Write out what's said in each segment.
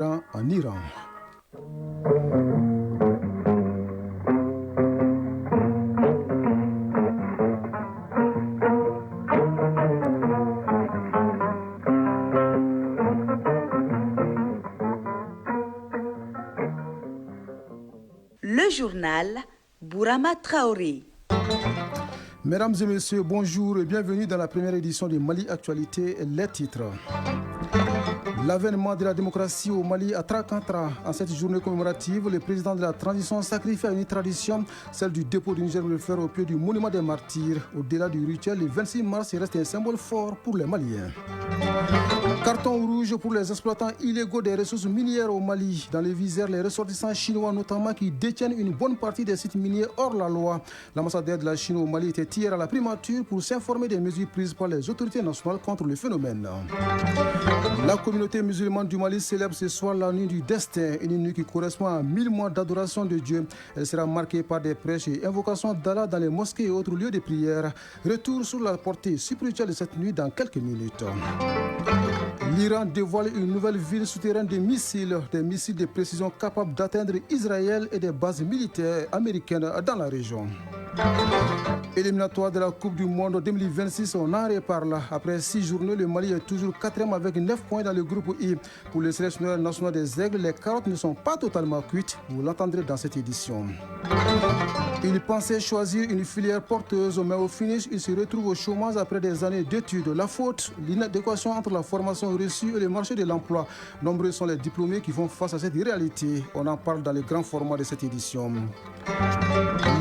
en Iran. Le journal Bourama Traoré. Mesdames et messieurs, bonjour et bienvenue dans la première édition de Mali Actualité, les titres. L'avènement de la démocratie au Mali à Trakatra. En cette journée commémorative, le président de la transition sacrifie à une tradition, celle du dépôt du Niger de fer au pied du monument des martyrs. Au-delà du rituel, le 26 mars reste un symbole fort pour les Maliens. Carton rouge pour les exploitants illégaux des ressources minières au Mali. Dans les visères, les ressortissants chinois notamment qui détiennent une bonne partie des sites miniers hors la loi. L'ambassadeur de la Chine au Mali était hier à la primature pour s'informer des mesures prises par les autorités nationales contre le phénomène. La communauté musulmane du Mali célèbre ce soir la nuit du destin, une nuit qui correspond à 1000 mois d'adoration de Dieu. Elle sera marquée par des prêches et invocations d'Allah dans les mosquées et autres lieux de prière. Retour sur la portée spirituelle de cette nuit dans quelques minutes. L'Iran dévoile une nouvelle ville souterraine des missiles de précision capables d'atteindre Israël et des bases militaires américaines dans la région. Éliminatoire de la Coupe du Monde 2026, on en reparle. Après 6 journées, le Mali est toujours 4e avec 9 points dans le groupe I. Pour le sélectionneur national des Aigles, les carottes ne sont pas totalement cuites. Vous l'entendrez dans cette édition. Il pensait choisir une filière porteuse, mais au finish, il se retrouve au chômage après des années d'études. La faute, l'inadéquation entre la formation reçue et le marché de l'emploi. Nombreux sont les diplômés qui font face à cette réalité. On en parle dans le grand format de cette édition.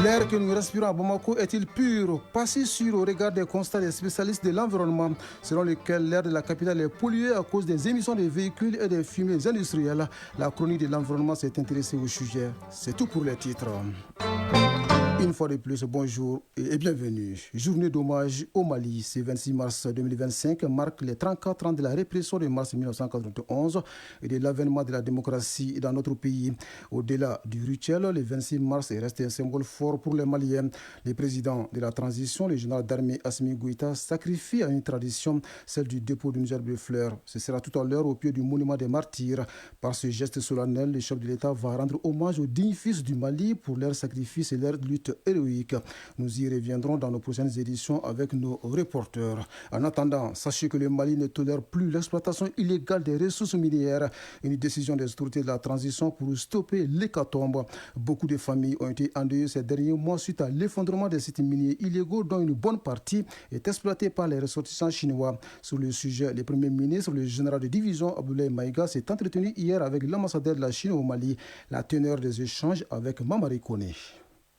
L'air que nous respirons à Bamako est-il pur? Pas si sûr au regard des constats des spécialistes de l'environnement, selon lesquels l'air de la capitale est pollué à cause des émissions des véhicules et des fumées industrielles. La chronique de l'environnement s'est intéressée au sujet. C'est tout pour les titres. Une fois de plus, bonjour et bienvenue. Journée d'hommage au Mali, ce 26 mars 2025 marque les 34 ans de la répression de mars 1991 et de l'avènement de la démocratie dans notre pays. Au-delà du rituel, le 26 mars est resté un symbole fort pour les Maliens. Le président de la transition, le général d'armée Assimi Goïta, sacrifie à une tradition, celle du dépôt d'une gerbe de fleurs. Ce sera tout à l'heure au pied du monument des martyrs. Par ce geste solennel, le chef de l'État va rendre hommage aux dignes fils du Mali pour leur sacrifice et leur lutte héroïque. Nous y reviendrons dans nos prochaines éditions avec nos reporters. En attendant, sachez que le Mali ne tolère plus l'exploitation illégale des ressources minières. Une décision des autorités de la transition pour stopper l'hécatombe. Beaucoup de familles ont été endeuillées ces derniers mois suite à l'effondrement des sites miniers illégaux dont une bonne partie est exploitée par les ressortissants chinois. Sur le sujet, le Premier ministre, le général de division Abdoulaye Maïga s'est entretenu hier avec l'ambassadeur de la Chine au Mali. La teneur des échanges avec Mamari Kone.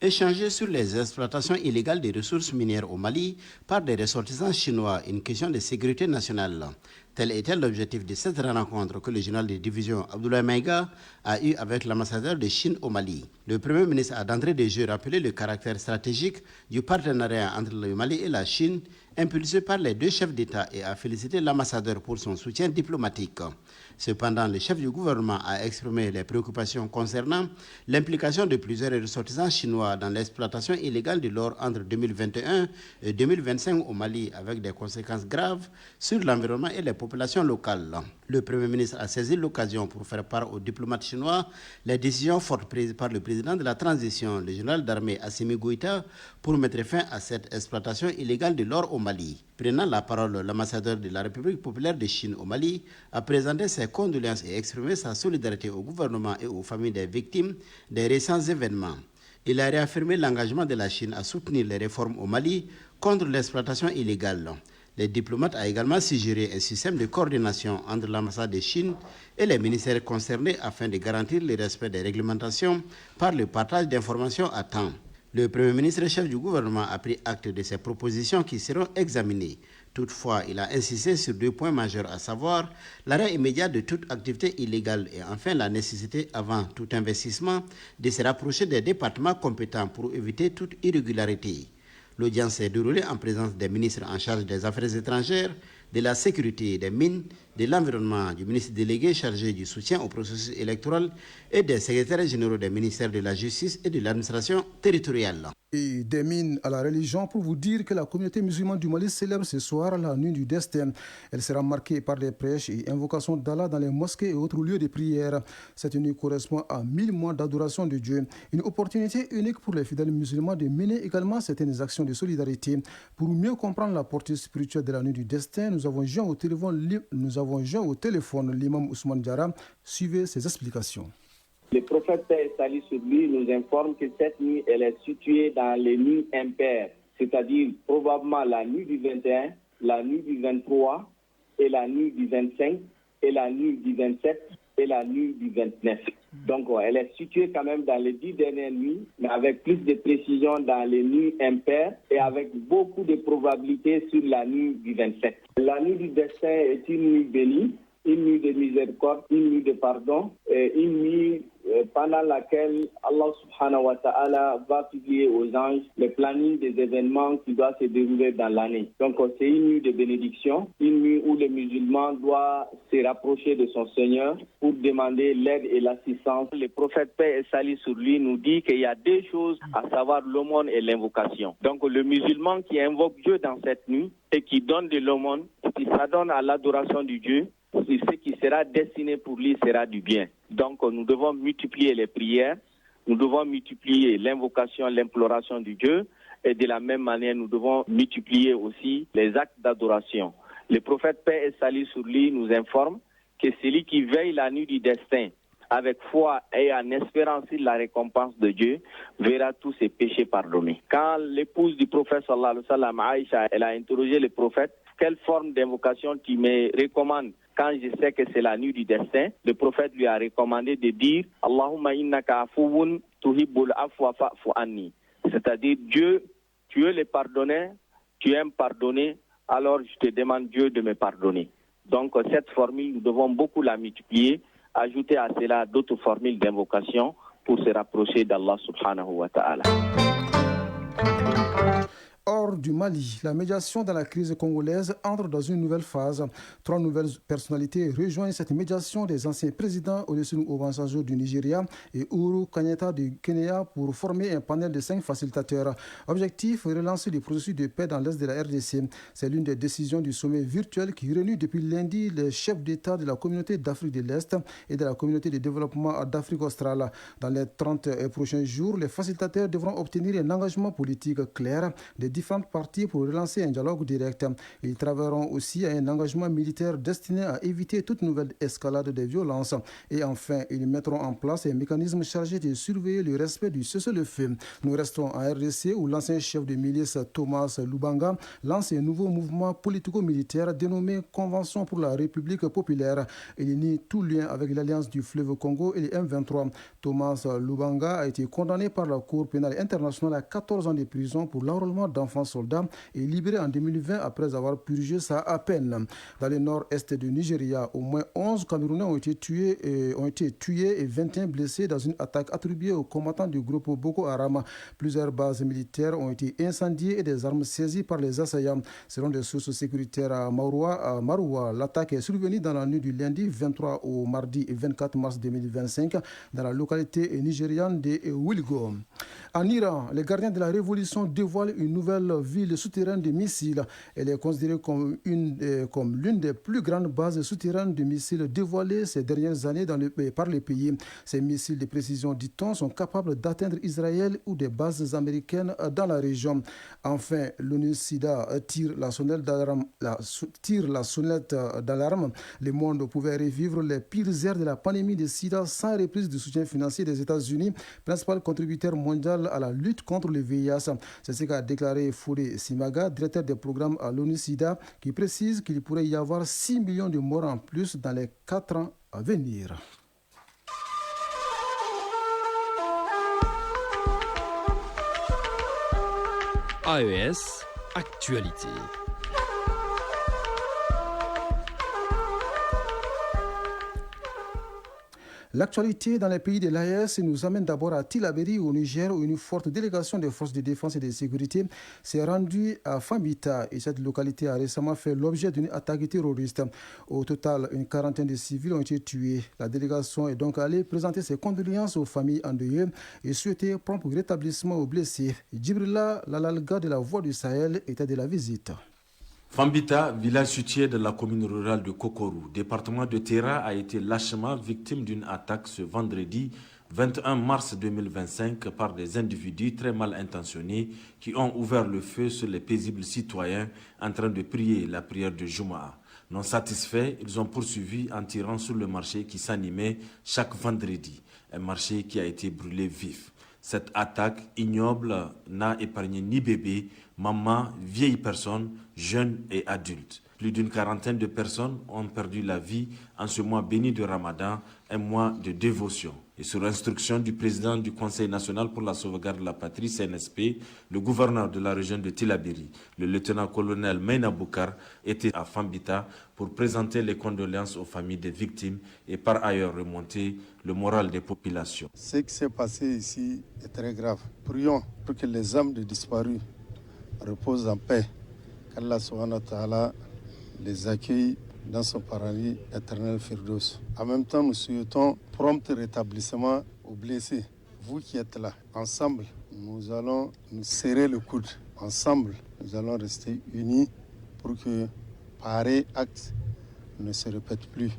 Échanger sur les exploitations illégales des ressources minières au Mali par des ressortissants chinois, une question de sécurité nationale. Tel était l'objectif de cette rencontre que le général de division Abdoulaye Maïga a eu avec l'ambassadeur de Chine au Mali. Le Premier ministre a d'entrée de jeu rappelé le caractère stratégique du partenariat entre le Mali et la Chine, impulsé par les deux chefs d'État, et a félicité l'ambassadeur pour son soutien diplomatique. Cependant, le chef du gouvernement a exprimé les préoccupations concernant l'implication de plusieurs ressortissants chinois dans l'exploitation illégale de l'or entre 2021 et 2025 au Mali, avec des conséquences graves sur l'environnement et les populations locales. Le Premier ministre a saisi l'occasion pour faire part aux diplomates chinois les décisions fortes prises par le président de la transition, le général d'armée Assimi Goïta, pour mettre fin à cette exploitation illégale de l'or au Mali. Prenant la parole, l'ambassadeur de la République populaire de Chine au Mali a présenté ses condoléances et exprimé sa solidarité au gouvernement et aux familles des victimes des récents événements. Il a réaffirmé l'engagement de la Chine à soutenir les réformes au Mali contre l'exploitation illégale. Les diplomates ont également suggéré un système de coordination entre l'ambassade de Chine et les ministères concernés afin de garantir le respect des réglementations par le partage d'informations à temps. Le Premier ministre chef du gouvernement a pris acte de ces propositions qui seront examinées. Toutefois, il a insisté sur 2 points majeurs, à savoir l'arrêt immédiat de toute activité illégale et enfin la nécessité, avant tout investissement, de se rapprocher des départements compétents pour éviter toute irrégularité. L'audience s'est déroulée en présence des ministres en charge des Affaires étrangères, de la sécurité, des mines, de l'environnement, du ministre délégué chargé du soutien au processus électoral et des secrétaires généraux des ministères de la Justice et de l'administration territoriale. Et des mines à la religion pour vous dire que la communauté musulmane du Mali célèbre ce soir la nuit du destin. Elle sera marquée par des prêches et invocations d'Allah dans les mosquées et autres lieux de prière. Cette nuit correspond à 1000 mois d'adoration de Dieu. Une opportunité unique pour les fidèles musulmans de mener également certaines actions de solidarité. Pour mieux comprendre la portée spirituelle de la nuit du destin, nous avons joint au téléphone l'imam Ousmane Diarra. Suivez ses explications. Le prophète paix et salut sur lui nous informe que cette nuit, elle est située dans les nuits impaires, c'est-à-dire probablement la nuit du 21, la nuit du 23, et la nuit du 25, et la nuit du 27, et la nuit du 29. Donc, elle est située quand même dans les 10 dernières nuits, mais avec plus de précision dans les nuits impaires et avec beaucoup de probabilité sur la nuit du 27. La nuit du destin est une nuit bénie, une nuit de miséricorde, une nuit de pardon, et une nuit pendant laquelle Allah subhanahu wa ta'ala va publier aux anges le planning des événements qui doivent se dérouler dans l'année. Donc c'est une nuit de bénédiction, une nuit où le musulman doit se rapprocher de son Seigneur pour demander l'aide et l'assistance. Le prophète paix et salut sur lui nous dit qu'il y a deux choses, à savoir l'aumône et l'invocation. Donc le musulman qui invoque Dieu dans cette nuit et qui donne de l'aumône, qui s'adonne à l'adoration du Dieu, ce qui sera destiné pour lui sera du bien. Donc nous devons multiplier les prières, nous devons multiplier l'invocation, l'imploration du Dieu, et de la même manière nous devons multiplier aussi les actes d'adoration. Le prophète paix et salut sur lui nous informe que celui qui veille la nuit du destin avec foi et en espérant la récompense de Dieu, verra tous ses péchés pardonnés. Quand l'épouse du prophète sallallahu alayhi wa sallam, Aïcha, elle a interrogé le prophète, quelle forme d'invocation tu me recommandes quand je sais que c'est la nuit du destin? Le prophète lui a recommandé de dire Allahumma innaka afuwun tuhibbul afwa fa'fu anni. C'est-à-dire, Dieu, tu es le pardonneur, tu aimes pardonner, alors je te demande Dieu de me pardonner. Donc cette formule, nous devons beaucoup la multiplier, ajouter à cela d'autres formules d'invocation pour se rapprocher d'Allah subhanahu wa ta'ala. Hors du Mali, la médiation dans la crise congolaise entre dans une nouvelle phase. 3 nouvelles personnalités rejoignent cette médiation des anciens présidents Olusegun Obasanjo du Nigeria et Uhuru Kenyatta du Kenya pour former un panel de 5 facilitateurs. Objectif, relancer le processus de paix dans l'est de la RDC. C'est l'une des décisions du sommet virtuel qui réunit depuis lundi les chefs d'État de la communauté d'Afrique de l'Est et de la communauté de développement d'Afrique australe. Dans les 30 prochains jours, les facilitateurs devront obtenir un engagement politique clair des différentes parties pour relancer un dialogue direct. Ils travailleront aussi à un engagement militaire destiné à éviter toute nouvelle escalade des violences. Et enfin, ils mettront en place un mécanisme chargé de surveiller le respect du cessez-le-feu. Nous restons en RDC où l'ancien chef de milice Thomas Lubanga lance un nouveau mouvement politico-militaire dénommé Convention pour la République populaire. Il nie tout lien avec l'Alliance du fleuve Congo et les M23. Thomas Lubanga a été condamné par la Cour pénale internationale à 14 ans de prison pour l'enrôlement d'enfants soldats et libéré en 2020 après avoir purgé sa peine. Dans le nord-est du Nigeria, au moins 11 Camerounais ont été tués et 21 blessés dans une attaque attribuée aux combattants du groupe Boko Haram. Plusieurs bases militaires ont été incendiées et des armes saisies par les assaillants. Selon des sources sécuritaires à Maroua, l'attaque est survenue dans la nuit du lundi 23 au mardi 24 mars 2025 dans la localité nigériane de Wilgo. En Iran, les gardiens de la révolution dévoilent une nouvelle ville souterraine de missiles. Elle est considérée comme l'une des plus grandes bases souterraines de missiles dévoilées ces dernières années par les pays. Ces missiles de précision, dit-on, sont capables d'atteindre Israël ou des bases américaines dans la région. Enfin, l'ONU-SIDA tire la sonnette d'alarme. Le monde pouvait revivre les pires heures de la pandémie de SIDA sans reprise du soutien financier des États-Unis, principal contributeur mondial à la lutte contre le VIH. C'est ce qu'a déclaré Fouré Simaga, directeur des programmes à l'ONU-SIDA, qui précise qu'il pourrait y avoir 6 millions de morts en plus dans les 4 ans à venir. AES Actualité. L'actualité dans les pays de l'AES nous amène d'abord à Tillabéri au Niger où une forte délégation des forces de défense et de sécurité s'est rendue à Fambita et cette localité a récemment fait l'objet d'une attaque terroriste. Au total, une quarantaine de civils ont été tués. La délégation est donc allée présenter ses condoléances aux familles endeuillées et souhaiter prompt rétablissement aux blessés. Djibrila Lalalga de la Voix du Sahel était de la visite. Fambita, village situé dans la commune rurale de Kokorou, département de Terra, a été lâchement victime d'une attaque ce vendredi 21 mars 2025 par des individus très mal intentionnés qui ont ouvert le feu sur les paisibles citoyens en train de prier la prière de Jumaa. Non satisfaits, ils ont poursuivi en tirant sur le marché qui s'animait chaque vendredi, un marché qui a été brûlé vif. Cette attaque ignoble n'a épargné ni bébés, mamans, vieilles personnes, jeunes et adultes. Plus d'une quarantaine de personnes ont perdu la vie en ce mois béni de Ramadan, un mois de dévotion. Et sur instruction du président du Conseil national pour la sauvegarde de la patrie, CNSP, le gouverneur de la région de Tillabéri, le lieutenant-colonel Meina Boukar, était à Fambita pour présenter les condoléances aux familles des victimes et par ailleurs remonter le moral des populations. Ce qui s'est passé ici est très grave. Prions pour que les âmes des disparus reposent en paix, qu'Allah subhanahu wa ta'ala les accueille dans son paradis éternel Firdaus. En même temps, nous souhaitons prompt rétablissement aux blessés. Vous qui êtes là, ensemble, nous allons nous serrer le coude. Ensemble, nous allons rester unis pour que pareil acte ne se répète plus.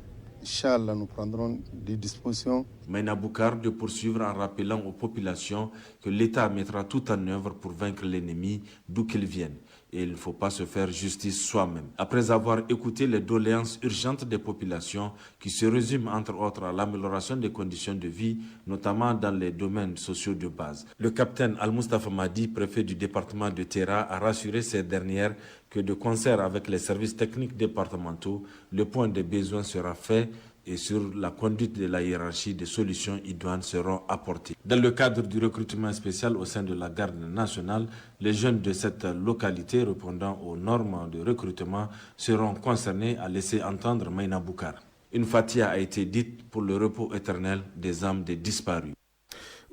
Inch'Allah, nous prendrons des dispositions. Meina Boukar de poursuivre en rappelant aux populations que l'État mettra tout en œuvre pour vaincre l'ennemi d'où qu'il vienne. Et il ne faut pas se faire justice soi-même. Après avoir écouté les doléances urgentes des populations qui se résument entre autres à l'amélioration des conditions de vie, notamment dans les domaines sociaux de base, le capitaine Al-Mustafa Madi, préfet du département de Terra, a rassuré ces dernières que de concert avec les services techniques départementaux, le point des besoins sera fait et sur la conduite de la hiérarchie, des solutions idoines seront apportées. Dans le cadre du recrutement spécial au sein de la garde nationale, les jeunes de cette localité répondant aux normes de recrutement seront concernés, a laissé entendre Meina Boukar. Une fatia a été dite pour le repos éternel des âmes des disparus.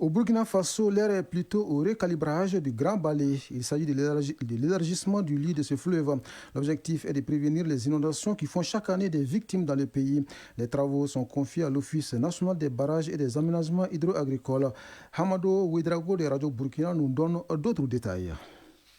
Au Burkina Faso, l'air est plutôt au recalibrage du Grand Balai. Il s'agit de l'élargissement du lit de ce fleuve. L'objectif est de prévenir les inondations qui font chaque année des victimes dans le pays. Les travaux sont confiés à l'Office national des barrages et des aménagements hydro-agricoles. Hamado Ouedrago de Radio Burkina nous donne d'autres détails.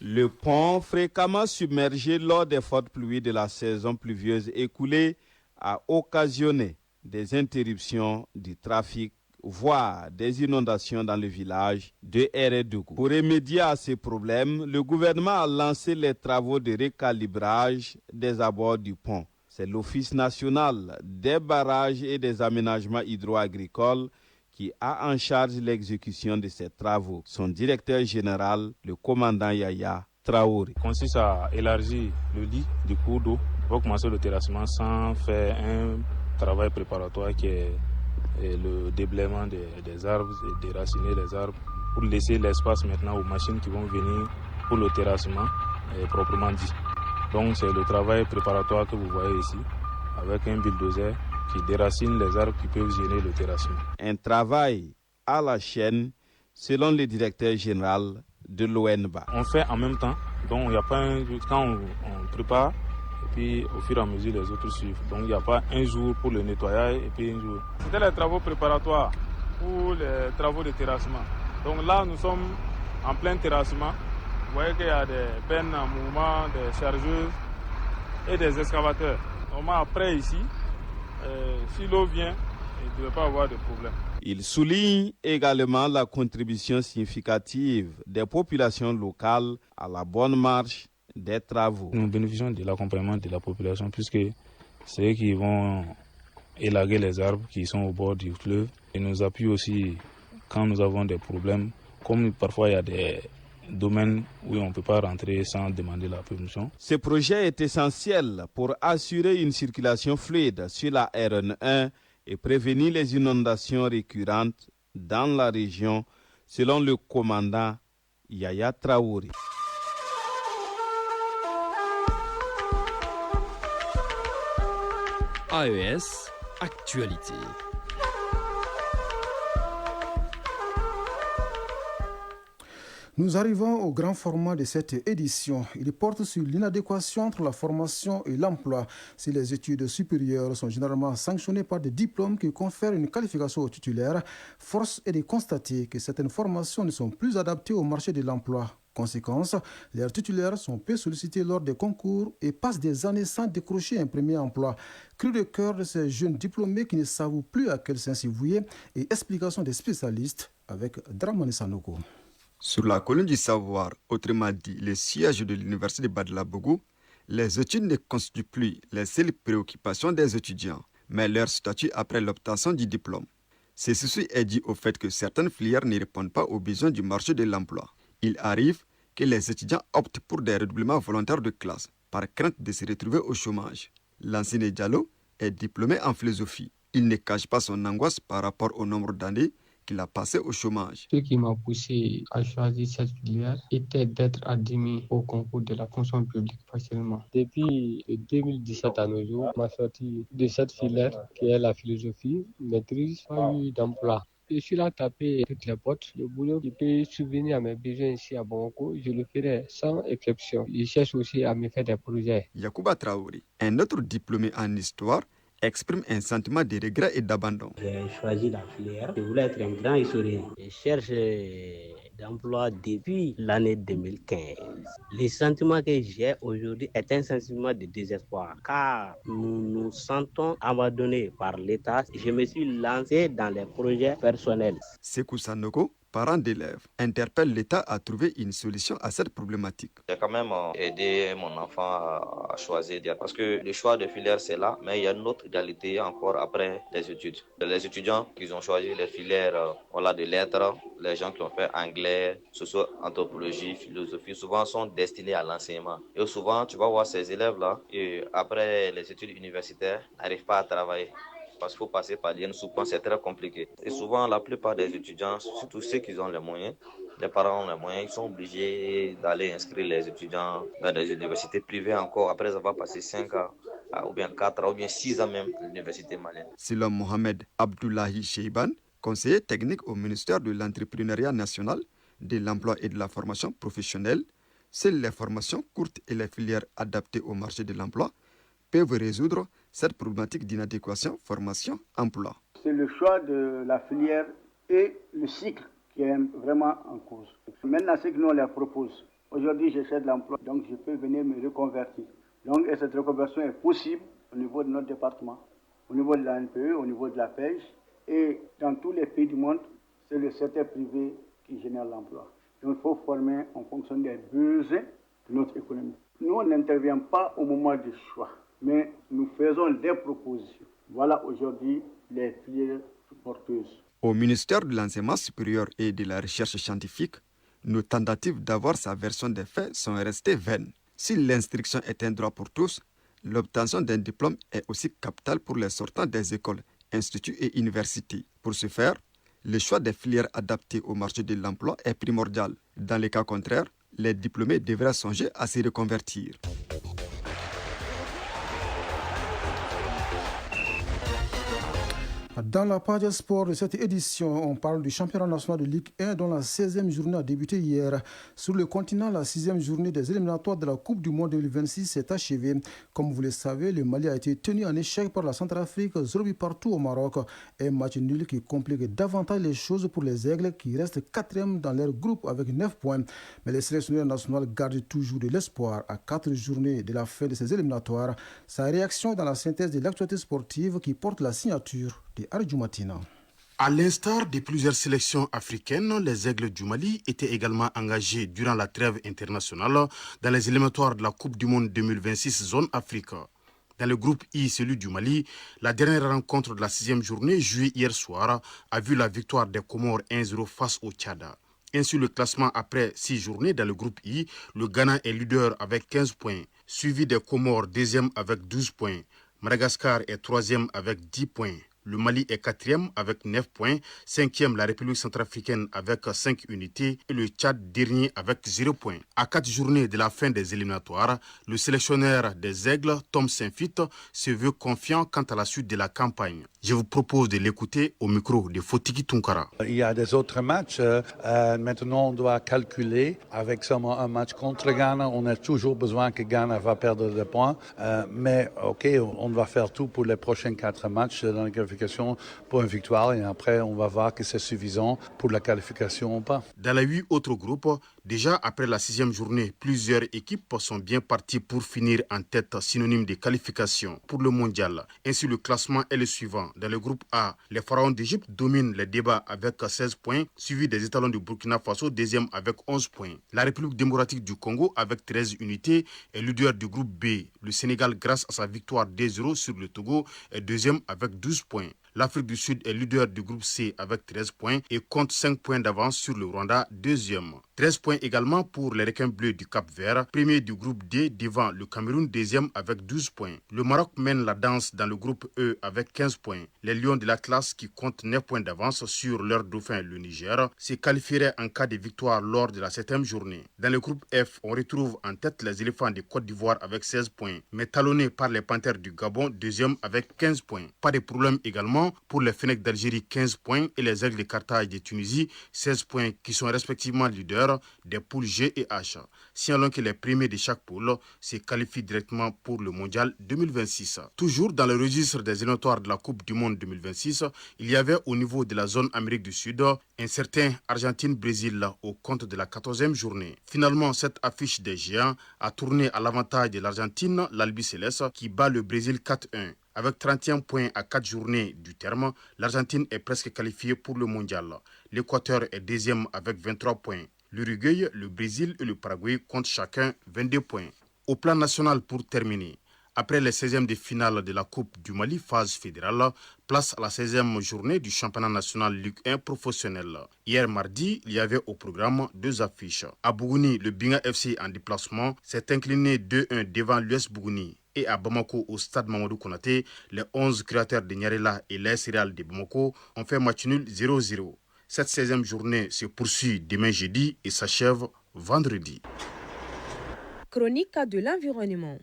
Le pont, fréquemment submergé lors des fortes pluies de la saison pluvieuse écoulée, a occasionné des interruptions du trafic, voire des inondations dans le village de Eredougou. Pour remédier à ces problèmes, le gouvernement a lancé les travaux de recalibrage des abords du pont. C'est l'Office national des barrages et des aménagements hydro-agricoles qui a en charge l'exécution de ces travaux. Son directeur général, le commandant Yaya Traoré. Consiste à élargir le lit du cours d'eau pour commencer le terrassement sans faire un travail préparatoire qui est le déblaiement des arbres et déraciner les arbres pour laisser l'espace maintenant aux machines qui vont venir pour le terrassement proprement dit. Donc c'est le travail préparatoire que vous voyez ici avec un bulldozer qui déracine les arbres qui peuvent gêner le terrassement. Un travail à la chaîne selon le directeur général de l'ONBA. On fait en même temps, donc il n'y a pas quand on prépare et puis au fur et à mesure les autres suivent. Donc il n'y a pas un jour pour le nettoyage et puis un jour. C'était les travaux préparatoires pour les travaux de terrassement. Donc là nous sommes en plein terrassement. Vous voyez qu'il y a des bennes en mouvement, des chargeuses et des excavateurs. Normalement après ici, si l'eau vient, il ne devrait pas avoir de problème. Il souligne également la contribution significative des populations locales à la bonne marche des travaux. Nous bénéficions de l'accompagnement de la population puisque c'est eux qui vont élaguer les arbres qui sont au bord du fleuve et nous appuient aussi quand nous avons des problèmes. Comme parfois il y a des domaines où on ne peut pas rentrer sans demander la permission. Ce projet est essentiel pour assurer une circulation fluide sur la RN1 et prévenir les inondations récurrentes dans la région, selon le commandant Yaya Traoré. AES, actualité. Nous arrivons au grand format de cette édition. Il porte sur l'inadéquation entre la formation et l'emploi. Si les études supérieures sont généralement sanctionnées par des diplômes qui confèrent une qualification aux titulaires, force est de constater que certaines formations ne sont plus adaptées au marché de l'emploi. Conséquence, leurs titulaires sont peu sollicités lors des concours et passent des années sans décrocher un premier emploi. Cri de cœur de ces jeunes diplômés qui ne savent plus à quel sens s'y vouer et explication des spécialistes avec Dramane Sanogo. Sur la colline du savoir, autrement dit le siège de l'université de Badlabougou, les études ne constituent plus les seules préoccupations des étudiants, mais leur statut après l'obtention du diplôme. Ceci est dû au fait que certaines filières ne répondent pas aux besoins du marché de l'emploi. Il arrive que les étudiants optent pour des redoublements volontaires de classe, par crainte de se retrouver au chômage. L'ancien Diallo est diplômé en philosophie. Il ne cache pas son angoisse par rapport au nombre d'années qu'il a passé au chômage. Ce qui m'a poussé à choisir cette filière était d'être admis au concours de la fonction publique facilement. Depuis 2017 à nos jours, ma sortie de cette filière, qui est la philosophie, maîtrise, pas eu d'emploi. Je suis là à taper toutes les portes. Le boulot qui peut subvenir à mes besoins ici à Bamako, je le ferai sans exception. Je cherche aussi à me faire des projets. Yacouba Traoré, un autre diplômé en histoire, exprime un sentiment de regret et d'abandon. J'ai choisi la filière. Je voulais être un grand historien. Je cherche d'emploi depuis l'année 2015. Le sentiment que j'ai aujourd'hui est un sentiment de désespoir car nous nous sentons abandonnés par l'État. Je me suis lancé dans les projets personnels. Sekou Sanoko, parents d'élèves, interpellent l'État à trouver une solution à cette problématique. J'ai quand même aidé mon enfant à choisir, parce que le choix de filière c'est là, mais il y a une autre réalité encore après les études. Les étudiants qui ont choisi les filières de lettres, les gens qui ont fait anglais, socio-anthropologie, philosophie, souvent sont destinés à l'enseignement. Et souvent, tu vas voir ces élèves-là, et après les études universitaires, n'arrivent pas à travailler. Parce qu'il faut passer par l'INSOUPAN, c'est très compliqué. Et souvent, la plupart des étudiants, surtout ceux qui ont les moyens, les parents ont les moyens, ils sont obligés d'aller inscrire les étudiants dans des universités privées encore, après avoir passé 5 ans, ou bien 4 ans, ou bien 6 ans même, à l'université malienne. Selon Mohamed Abdoulahi Cheiban, conseiller technique au ministère de l'Entrepreneuriat national, de l'emploi et de la formation professionnelle, seules les formations courtes et les filières adaptées au marché de l'emploi peuvent résoudre cette problématique d'inadéquation formation-emploi. C'est le choix de la filière et le cycle qui est vraiment en cause. Maintenant, ce que nous on leur propose, aujourd'hui je cherche de l'emploi, donc je peux venir me reconvertir. Donc et cette reconversion est possible au niveau de notre département, au niveau de la NPE, au niveau de la pêche, et dans tous les pays du monde, c'est le secteur privé qui génère l'emploi. Donc il faut former en fonction des besoins de notre économie. Nous, on n'intervient pas au moment du choix, mais nous faisons des propositions. Voilà aujourd'hui les filières porteuses. Au ministère de l'Enseignement supérieur et de la Recherche scientifique, nos tentatives d'avoir sa version des faits sont restées vaines. Si l'instruction est un droit pour tous, l'obtention d'un diplôme est aussi capitale pour les sortants des écoles, instituts et universités. Pour ce faire, le choix des filières adaptées au marché de l'emploi est primordial. Dans les cas contraires, les diplômés devraient songer à se reconvertir. Dans la page sport de cette édition, on parle du championnat national de Ligue 1 dont la 16e journée a débuté hier. Sur le continent, la 6e journée des éliminatoires de la Coupe du Monde 2026 s'est achevée. Comme vous le savez, le Mali a été tenu en échec par la Centrafrique, 0 partout au Maroc. Un match nul qui complique davantage les choses pour les Aigles qui restent 4e dans leur groupe avec 9 points. Mais les sélectionneurs nationaux gardent toujours de l'espoir à 4 journées de la fin de ces éliminatoires. Sa réaction dans la synthèse de l'actualité sportive qui porte la signature de Arjumatina. À l'instar de plusieurs sélections africaines, les Aigles du Mali étaient également engagés durant la trêve internationale dans les éliminatoires de la Coupe du Monde 2026 zone Afrique. Dans le groupe I, celui du Mali, la dernière rencontre de la 6e journée jouée hier soir a vu la victoire des Comores 1-0 face au Tchad. Ainsi, le classement après 6 journées dans le groupe I, le Ghana est leader avec 15 points, suivi des Comores 2e avec 12 points. Madagascar est 3e avec 10 points. le Mali est 4e avec 9 points, 5e la République centrafricaine avec 5 unités et le Tchad dernier avec 0 points. À 4 journées de la fin des éliminatoires, le sélectionneur des Aigles, Tom Saint-Fit, se veut confiant quant à la suite de la campagne. Je vous propose de l'écouter au micro de Fotiki Tunkara. Il y a des autres matchs. Maintenant, on doit calculer avec seulement un match contre Ghana. On a toujours besoin que Ghana va perdre des points. Mais OK, on va faire tout pour les prochains 4 matchs dans la qualification pour une victoire. Et après, on va voir que c'est suffisant pour la qualification ou pas. Dans les 8 autres groupes, déjà après la 6e journée, plusieurs équipes sont bien parties pour finir en tête, synonyme de qualification pour le mondial. Ainsi, le classement est le suivant. Dans le groupe A, les Pharaons d'Égypte dominent les débats avec 16 points, suivi des étalons du Burkina Faso, deuxième avec 11 points. La République démocratique du Congo, avec 13 unités, est leader du groupe B. Le Sénégal, grâce à sa victoire 2-0 sur le Togo, est deuxième avec 12 points. L'Afrique du Sud est leader du groupe C avec 13 points et compte 5 points d'avance sur le Rwanda, deuxième. 13 points également pour les requins bleus du Cap-Vert, premier du groupe D devant le Cameroun, deuxième avec 12 points. Le Maroc mène la danse dans le groupe E avec 15 points. Les Lions de l'Atlas, qui comptent 9 points d'avance sur leur dauphin, le Niger, se qualifieraient en cas de victoire lors de la 7e journée. Dans le groupe F, on retrouve en tête les éléphants de Côte d'Ivoire avec 16 points, mais talonnés par les Panthères du Gabon, deuxième avec 15 points. Pas de problème également pour les Fennecs d'Algérie, 15 points, et les Aigles de Carthage de Tunisie, 16 points, qui sont respectivement leaders des poules G et H. Signalons que les premiers de chaque poule se qualifient directement pour le mondial 2026. Toujours dans le registre des éliminatoires de la Coupe du Monde 2026, il y avait au niveau de la zone Amérique du Sud un certain Argentine-Brésil au compte de la 14e journée. Finalement, cette affiche des géants a tourné à l'avantage de l'Argentine, l'Albi Céleste, qui bat le Brésil 4-1. Avec 31 points à 4 journées du terme, l'Argentine est presque qualifiée pour le mondial. L'Équateur est deuxième avec 23 points. L'Uruguay, le Brésil et le Paraguay comptent chacun 22 points. Au plan national, pour terminer, après les 16e de finale de la Coupe du Mali, phase fédérale, place à la 16e journée du championnat national Ligue 1 professionnel. Hier mardi, il y avait au programme 2 affiches. À Bougouni, le Binga FC en déplacement s'est incliné 2-1 devant l'US Bougouni. Et à Bamako, au stade Mamadou Konaté, les 11 créateurs de Nyarela et l'AS Real de Bamako ont fait match nul 0-0. Cette 16e journée se poursuit demain jeudi et s'achève vendredi. Chronique de l'environnement.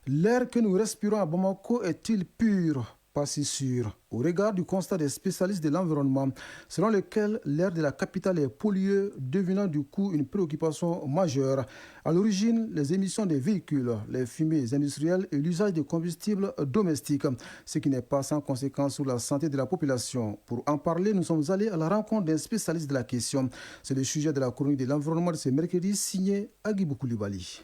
L'air que nous respirons à Bamako est-il pur? Pas si sûr. Au regard du constat des spécialistes de l'environnement, selon lequel l'air de la capitale est pollué, devenant du coup une préoccupation majeure. À l'origine, les émissions des véhicules, les fumées industrielles et l'usage de combustibles domestiques, ce qui n'est pas sans conséquence sur la santé de la population. Pour en parler, nous sommes allés à la rencontre d'un spécialiste de la question. C'est le sujet de la chronique de l'environnement de ce mercredi, signé Agibou Koulibaly.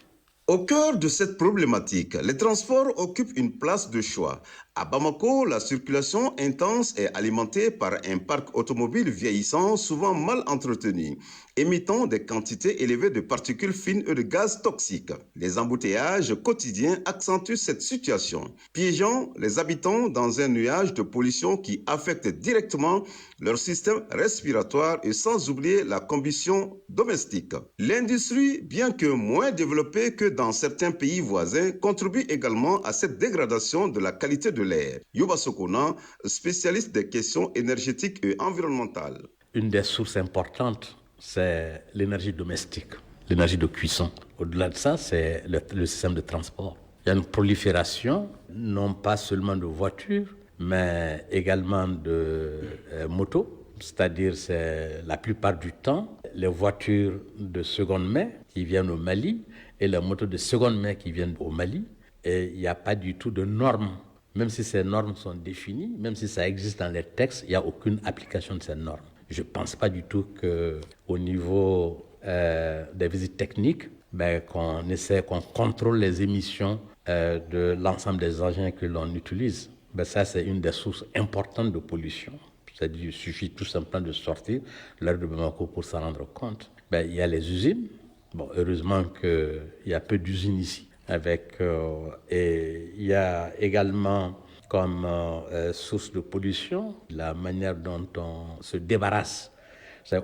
Au cœur de cette problématique, les transports occupent une place de choix. À Bamako, la circulation intense est alimentée par un parc automobile vieillissant, souvent mal entretenu, émettant des quantités élevées de particules fines et de gaz toxiques. Les embouteillages quotidiens accentuent cette situation, piégeant les habitants dans un nuage de pollution qui affecte directement leur système respiratoire et sans oublier la combustion domestique. L'industrie, bien que moins développée que dans certains pays voisins, contribue également à cette dégradation de la qualité de l'air. Yuba Sokona, spécialiste des questions énergétiques et environnementales. Une des sources importantes, c'est l'énergie domestique, l'énergie de cuisson. Au-delà de ça, c'est le système de transport. Il y a une prolifération, non pas seulement de voitures, mais également de motos. C'est-à-dire, c'est la plupart du temps, les voitures de seconde main qui viennent au Mali et les motos de seconde main qui viennent au Mali. Et il n'y a pas du tout de normes. Même si ces normes sont définies, même si ça existe dans les textes, il n'y a aucune application de ces normes. Je ne pense pas du tout qu'au niveau des visites techniques, qu'on contrôle les émissions de l'ensemble des engins que l'on utilise. Ça, c'est une des sources importantes de pollution. C'est-à-dire qu'il suffit tout simplement de sortir l'air de Bamako pour s'en rendre compte. Il y a les usines. Heureusement qu'il y a peu d'usines ici. Et il y a également comme source de pollution la manière dont on se débarrasse.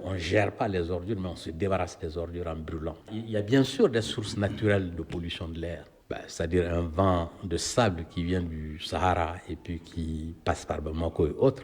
On ne gère pas les ordures, mais on se débarrasse des ordures en brûlant. Il y a bien sûr des sources naturelles de pollution de l'air. c'est-à-dire un vent de sable qui vient du Sahara et puis qui passe par Bamako et autres,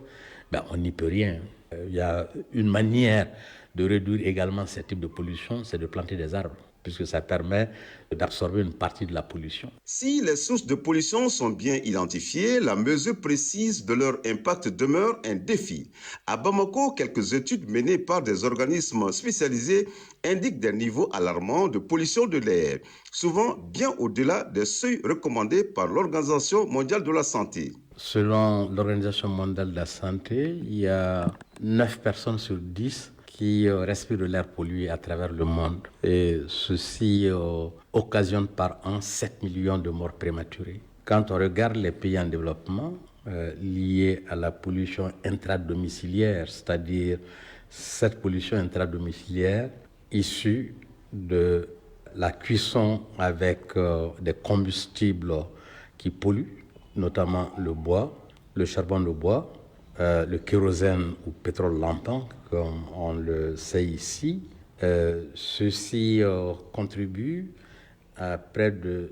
on n'y peut rien. Il y a une manière de réduire également ce type de pollution, c'est de planter des arbres, puisque ça permet d'absorber une partie de la pollution. Si les sources de pollution sont bien identifiées, la mesure précise de leur impact demeure un défi. À Bamako, quelques études menées par des organismes spécialisés indiquent des niveaux alarmants de pollution de l'air, souvent bien au-delà des seuils recommandés par l'Organisation mondiale de la santé. Selon l'Organisation mondiale de la santé, il y a 9 personnes sur 10 qui respirent de l'air pollué à travers le monde. Et ceci occasionne par an 7 millions de morts prématurées. Quand on regarde les pays en développement liés à la pollution intradomiciliaire, c'est-à-dire cette pollution intradomiciliaire issue de la cuisson avec des combustibles qui polluent, notamment le bois, le charbon de bois, le kérosène ou pétrole lampant, comme on le sait ici. Ceci contribue à près de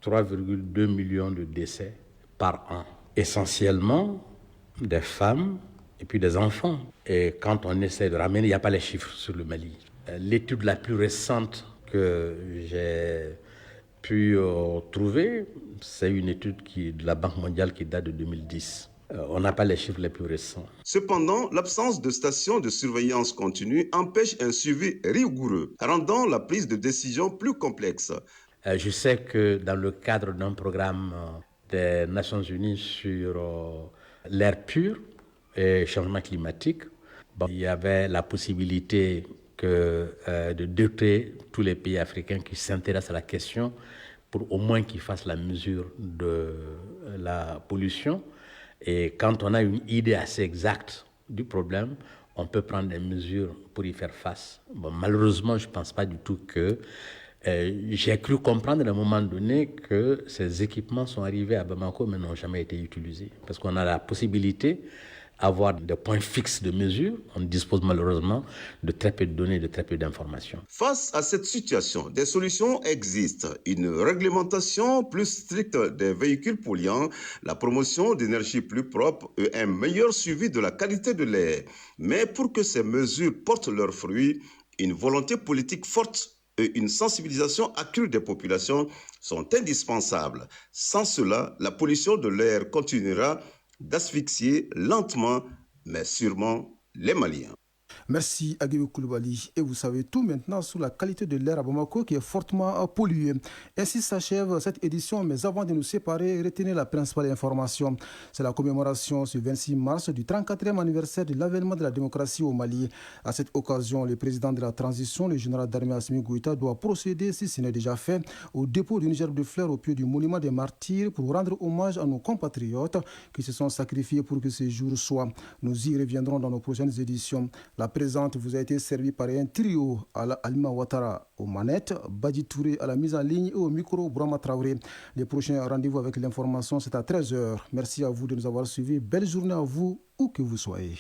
3,2 millions de décès par an. Essentiellement des femmes et puis des enfants. Et quand on essaie de ramener, il n'y a pas les chiffres sur le Mali. L'étude la plus récente que j'ai pu trouver, c'est une étude de la Banque mondiale qui date de 2010. On n'a pas les chiffres les plus récents. Cependant, l'absence de stations de surveillance continue empêche un suivi rigoureux, rendant la prise de décision plus complexe. Je sais que dans le cadre d'un programme des Nations Unies sur l'air pur et changement climatique, il y avait la possibilité de doter tous les pays africains qui s'intéressent à la question pour au moins qu'ils fassent la mesure de la pollution. Et quand on a une idée assez exacte du problème, on peut prendre des mesures pour y faire face. Malheureusement, je ne pense pas du tout que... j'ai cru comprendre à un moment donné que ces équipements sont arrivés à Bamako mais n'ont jamais été utilisés. Parce qu'on a la possibilité d'avoir des points fixes de mesure. On dispose malheureusement de très peu de données, de très peu d'informations. Face à cette situation, des solutions existent. Une réglementation plus stricte des véhicules polluants, la promotion d'énergie plus propre et un meilleur suivi de la qualité de l'air. Mais pour que ces mesures portent leurs fruits, une volonté politique forte et une sensibilisation accrue des populations sont indispensables. Sans cela, la pollution de l'air continuera d'asphyxier lentement, mais sûrement les Maliens. Merci Aguibou Koulibaly. Et vous savez tout maintenant sur la qualité de l'air à Bamako qui est fortement polluée. Ainsi s'achève cette édition, mais avant de nous séparer, retenez la principale information. C'est la commémoration ce 26 mars du 34e anniversaire de l'avènement de la démocratie au Mali. À cette occasion, le président de la transition, le général d'armée Assimi Goïta, doit procéder, si ce n'est déjà fait, au dépôt d'une gerbe de fleurs au pied du monument des martyrs pour rendre hommage à nos compatriotes qui se sont sacrifiés pour que ce jour soit. Nous y reviendrons dans nos prochaines éditions. La présente vous a été servie par un trio à Alima Ouattara aux manettes, Badi Touré à la mise en ligne et au micro Bourama Traoré. Les prochains rendez-vous avec l'information, c'est à 13h. Merci à vous de nous avoir suivis. Belle journée à vous, où que vous soyez.